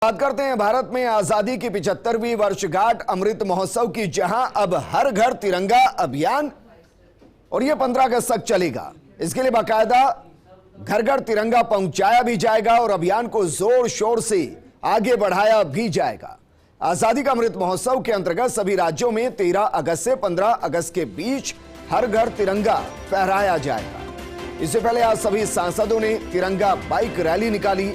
बात करते हैं भारत में आजादी की 75वीं वर्षगांठ अमृत महोत्सव की, जहां अब हर घर तिरंगा अभियान और ये 15 अगस्त तक चलेगा। इसके लिए बाकायदा घर घर तिरंगा पहुंचाया भी जाएगा और अभियान को जोर शोर से आगे बढ़ाया भी जाएगा। आजादी का अमृत महोत्सव के अंतर्गत सभी राज्यों में 13 अगस्त से 15 अगस्त के बीच हर घर तिरंगा फहराया जाएगा। इससे पहले आज सभी सांसदों ने तिरंगा बाइक रैली निकाली।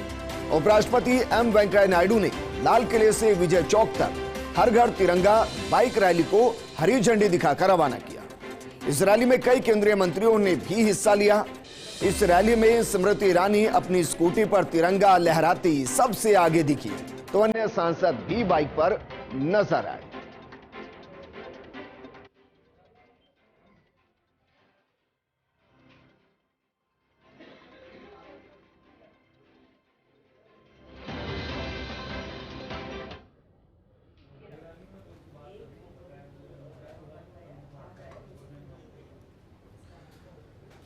उपराष्ट्रपति एम वेंकैया नायडू ने लाल किले से विजय चौक तक हर घर तिरंगा बाइक रैली को हरी झंडी दिखाकर रवाना किया। इस रैली में कई केंद्रीय मंत्रियों ने भी हिस्सा लिया। इस रैली में स्मृति ईरानी अपनी स्कूटी पर तिरंगा लहराती सबसे आगे दिखी, तो अन्य सांसद भी बाइक पर नजर आए।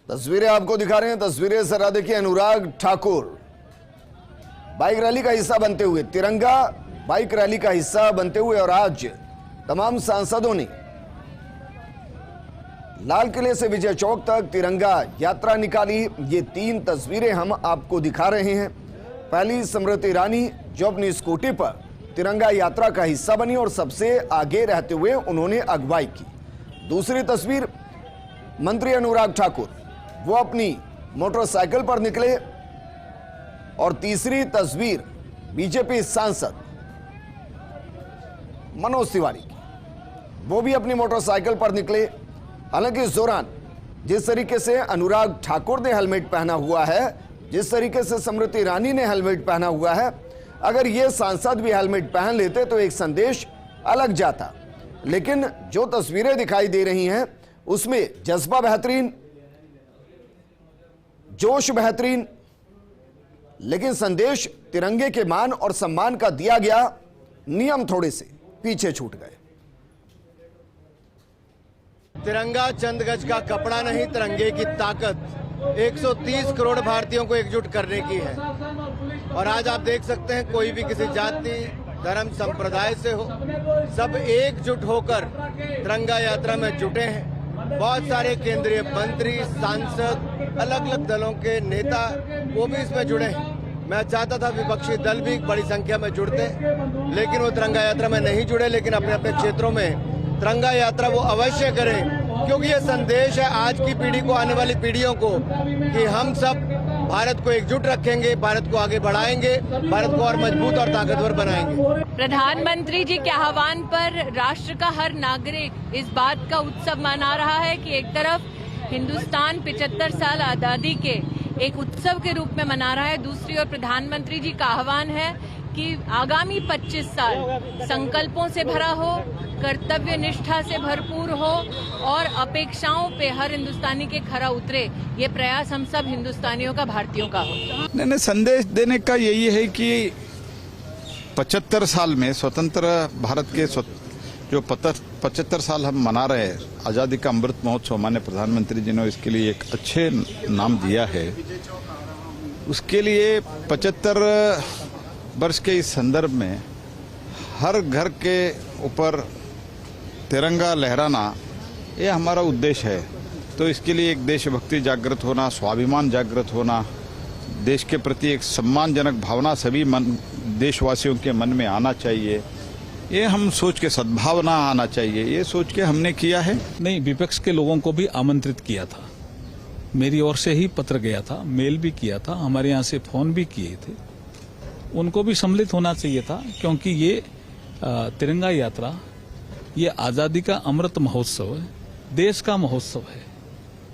तस्वीरें आपको दिखा रहे हैं। तस्वीरें जरा देखिए। अनुराग ठाकुर बाइक रैली का हिस्सा बनते हुए, तिरंगा बाइक रैली का हिस्सा बनते हुए, और आज तमाम सांसदों ने लाल किले से विजय चौक तक तिरंगा यात्रा निकाली। ये 3 तस्वीरें हम आपको दिखा रहे हैं। पहली स्मृति ईरानी जो अपनी स्कूटी पर तिरंगा यात्रा का हिस्सा बनी और सबसे आगे रहते हुए उन्होंने अगुवाई की। दूसरी तस्वीर मंत्री अनुराग ठाकुर, वो अपनी मोटरसाइकिल पर निकले। और तीसरी तस्वीर बीजेपी सांसद मनोज तिवारी की, वो भी अपनी मोटरसाइकिल पर निकले। हालांकि इस दौरान जिस तरीके से अनुराग ठाकुर ने हेलमेट पहना हुआ है, जिस तरीके से स्मृति ईरानी ने हेलमेट पहना हुआ है, अगर ये सांसद भी हेलमेट पहन लेते तो एक संदेश अलग जाता। लेकिन जो तस्वीरें दिखाई दे रही हैं उसमें जज्बा बेहतरीन, जोश बेहतरीन, लेकिन संदेश तिरंगे के मान और सम्मान का दिया गया, नियम थोड़े से पीछे छूट गए। तिरंगा चंद गज का कपड़ा नहीं, तिरंगे की ताकत 130 करोड़ भारतीयों को एकजुट करने की है। और आज आप देख सकते हैं, कोई भी किसी जाति धर्म संप्रदाय से हो, सब एकजुट होकर तिरंगा यात्रा में जुटे हैं। बहुत सारे केंद्रीय मंत्री, सांसद, अलग अलग दलों के नेता वो भी इसमें जुड़े हैं। मैं चाहता था विपक्षी दल भी बड़ी संख्या में जुड़ते, लेकिन वो तिरंगा यात्रा में नहीं जुड़े। लेकिन अपने अपने क्षेत्रों में तिरंगा यात्रा वो अवश्य करें, क्योंकि ये संदेश है आज की पीढ़ी को, आने वाली पीढ़ियों को, कि हम सब भारत को एकजुट रखेंगे, भारत को आगे बढ़ाएंगे, भारत को और मजबूत और ताकतवर बनाएंगे। प्रधानमंत्री जी के आह्वान पर राष्ट्र का हर नागरिक इस बात का उत्सव मना रहा है कि एक तरफ हिंदुस्तान 75 साल आजादी के एक उत्सव के रूप में मना रहा है, दूसरी ओर प्रधानमंत्री जी का आह्वान है कि आगामी 25 साल संकल्पों से भरा हो, कर्तव्य निष्ठा से भरपूर हो और अपेक्षाओं पे हर हिंदुस्तानी के खरा उतरे। ये प्रयास हम सब हिंदुस्तानियों का, भारतीयों का हो। नहीं, संदेश देने का यही है कि 75 साल में स्वतंत्र भारत के जो 75 साल हम मना रहे हैं, आज़ादी का अमृत महोत्सव, माननीय प्रधानमंत्री जी ने इसके लिए एक अच्छे नाम दिया है। उसके लिए 75 वर्ष के इस संदर्भ में हर घर के ऊपर तिरंगा लहराना, ये हमारा उद्देश्य है। तो इसके लिए एक देशभक्ति जागृत होना, स्वाभिमान जागृत होना, देश के प्रति एक सम्मानजनक भावना सभी देशवासियों के मन में आना चाहिए। ये हम सोच के, सद्भावना आना चाहिए, ये सोच के हमने किया है। नहीं, विपक्ष के लोगों को भी आमंत्रित किया था। मेरी ओर से ही पत्र गया था, मेल भी किया था, हमारे यहाँ से फोन भी किए थे। उनको भी सम्मिलित होना चाहिए था, क्योंकि ये तिरंगा यात्रा, ये आजादी का अमृत महोत्सव है, देश का महोत्सव है,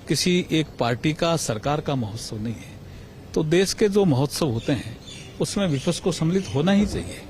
किसी एक पार्टी का, सरकार का महोत्सव नहीं है। तो देश के जो महोत्सव होते हैं उसमें विपक्ष को सम्मिलित होना ही चाहिए।